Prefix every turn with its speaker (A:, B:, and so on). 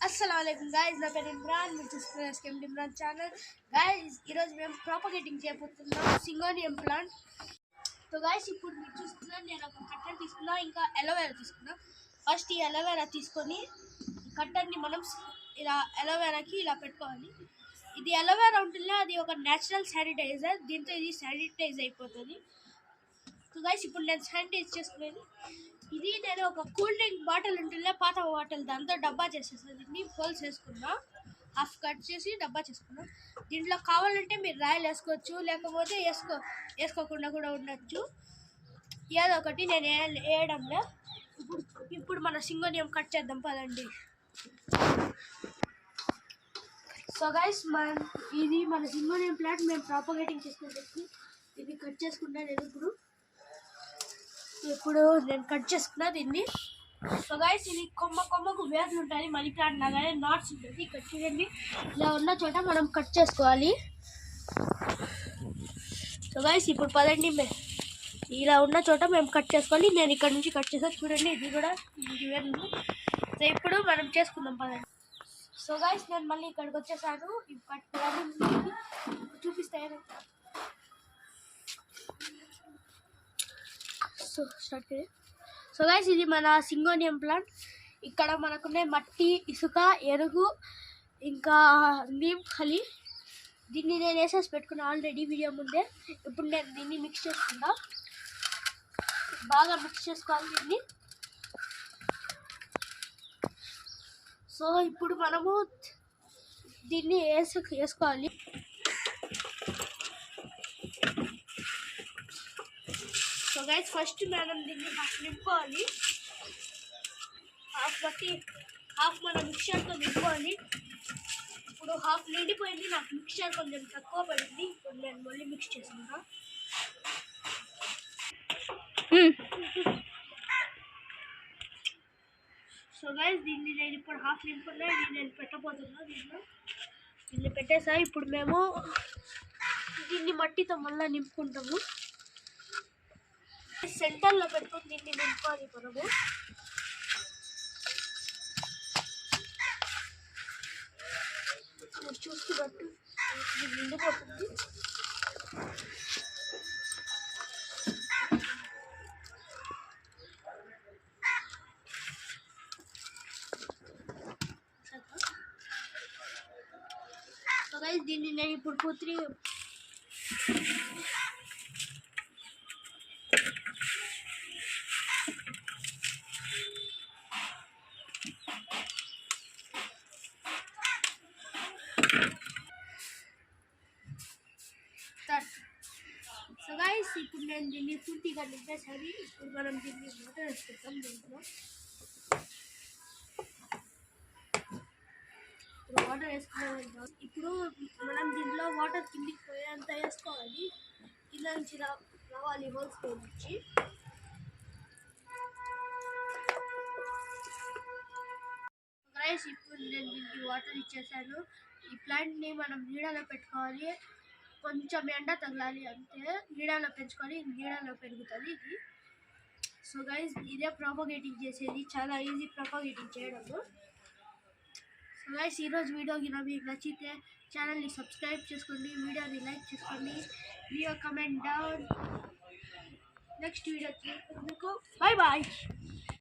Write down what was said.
A: Assalamualaikum guys, నా పేరు ఇమ్రాన్. మీరు చూస్తున్నారు ఎస్కేఎం ఇమ్రాన్ ఛానల్. గైస్ ఈరోజు మేము ప్రాపగేటింగ్ చేయబోతున్నాం సింగోనియం ప్లాంట్. సో గైస్ ఇప్పుడు మీరు చూస్తున్నారు నేను ఒక కట్టర్ తీసుకున్నా, ఇంకా అలోవెరా తీసుకున్నా. ఫస్ట్ ఈ అలోవెరా తీసుకొని కట్టర్ని మనం ఇలా అలోవెరాకి ఇలా పెట్టుకోవాలి. ఇది అలోవెరా ఉంటుందో అది ఒక న్యాచురల్ శానిటైజర్, దీంతో ఇది శానిటైజ్ అయిపోతుంది. సో గైస్ ఇప్పుడు నేను శానిటైజ్ చేసుకునేది ఇది, నేను ఒక కూల్ డ్రింక్ బాటిల్ ఉంటుందో పాత బాటిల్, దాంతో డబ్బా చేసేస్తాను. దీన్ని హోల్స్ వేసుకున్నా, హాఫ్ కట్ చేసి డబ్బా చేసుకున్నా. దీంట్లో కావాలంటే మీరు రాయలు వేసుకోవచ్చు, లేకపోతే వేసుకోకుండా కూడా ఉండొచ్చు. ఏదో ఒకటి నేను వేయడంలో. ఇప్పుడు మన సింగోనియం కట్ చేద్దాం పదండి. సో గైస్ ఇది మన సింగోనియం ప్లాంట్ మేము ప్రాపగేటింగ్ చేసుకునేది. ఇది కట్ చేసుకుంటా నేను ఇప్పుడు నేను కట్ చేసుకున్నా దీన్ని. సో గైస్ ఇది కొమ్మకు వేర్లు ఉంటాయి, మనీ ప్లాంట్ లాగానే నాట్స్ ఉంటుంది. కట్ చేయండి, ఇలా ఉన్న చోట మనం కట్ చేసుకోవాలి. సో గైస్ ఇప్పుడు పదండి, ఇలా ఉన్న చోట మేము కట్ చేసుకోవాలి. నేను ఇక్కడ నుంచి కట్ చేసా, చూడండి ఇది కూడా ఇది వేర్లు. సో ఇప్పుడు మనం చేసుకుందాం పదండి. సో గైస్ నేను మళ్ళీ ఇక్కడికి వచ్చేసాను. ఇవి కట్ చూపిస్తాను. సో గైస్ ఇది మన సింగోనియం ప్లాంట్. ఇక్కడ మనకున్న మట్టి, ఇసుక, ఎరుగు, ఇంకా నీమ్ ఖలి. దీన్ని నేను వేసేసి పెట్టుకున్నా ఆల్రెడీ వీడియో ముందే. ఇప్పుడు నేను దీన్ని మిక్స్ చేసుకున్నా, బాగా మిక్స్ చేసుకోవాలి దీన్ని. సో ఇప్పుడు మనము దీన్ని వేసుకోవాలి. సో గైస్ ఫస్ట్ మనం దీన్ని నింపుకోవాలి. హాఫ్ మనం మిక్చర్తో నింపుకోవాలి. ఇప్పుడు హాఫ్ నిండిపోయింది, నాకు మిక్చర్ కొంచెం తక్కువ పడింది. ఇప్పుడు నేను మళ్ళీ మిక్స్ చేసుకుంటా. సో గైస్ దీన్ని నేను ఇప్పుడు హాఫ్ నింపుకున్నా, నేను పెట్టబోతున్నా. దీన్ని పెట్టేసా. ఇప్పుడు మేము దీన్ని మట్టితో మళ్ళీ నింపుకుంటాము. సెంటర్లో పెట్టుకుని దీన్ని నింపుకోవాలి మనము. చూస్తున్నట్టు ఇది నిండిపోతుంది. సో గైస్ దీన్ని నేను ఇప్పుడు పూర్తి సో గైస్ ఇప్పుడు నేను దీన్ని పూర్తిగా నింపేసాను. ఇప్పుడు మనం దీన్ని వాటర్ వేసుకుంటాం. దీంట్లో ఇప్పుడు వాటర్ వేసుకున్నాం. ఇప్పుడు మనం దీంట్లో వాటర్ కిందికి పోయేంత వేసుకోవాలి. కింద నుంచి రావాలి హోల్స్ నుంచి. గైస్ ఇప్పుడు నేను దీనికి వాటర్ ఇచ్చేసాను. ఈ ప్లాంట్ని మనం నీడలో పెట్టుకోవాలి, కొంచెం ఎండ తగలాలి అంతే. నీడలో పెంచుకొని నీడలో పెరుగుతుంది ఇది. సో గైస్ ఇదే ప్రాపగేటింగ్ చేసేది, చాలా ఈజీ ప్రాపగేటింగ్ చేయడము. సో గైస్ ఈరోజు వీడియో మీకు నచ్చితే ఛానల్ని సబ్స్క్రైబ్ చేసుకోండి, వీడియోని లైక్ చేసుకోండి, video comment down. Next video మీకు బాయ్ బాయ్.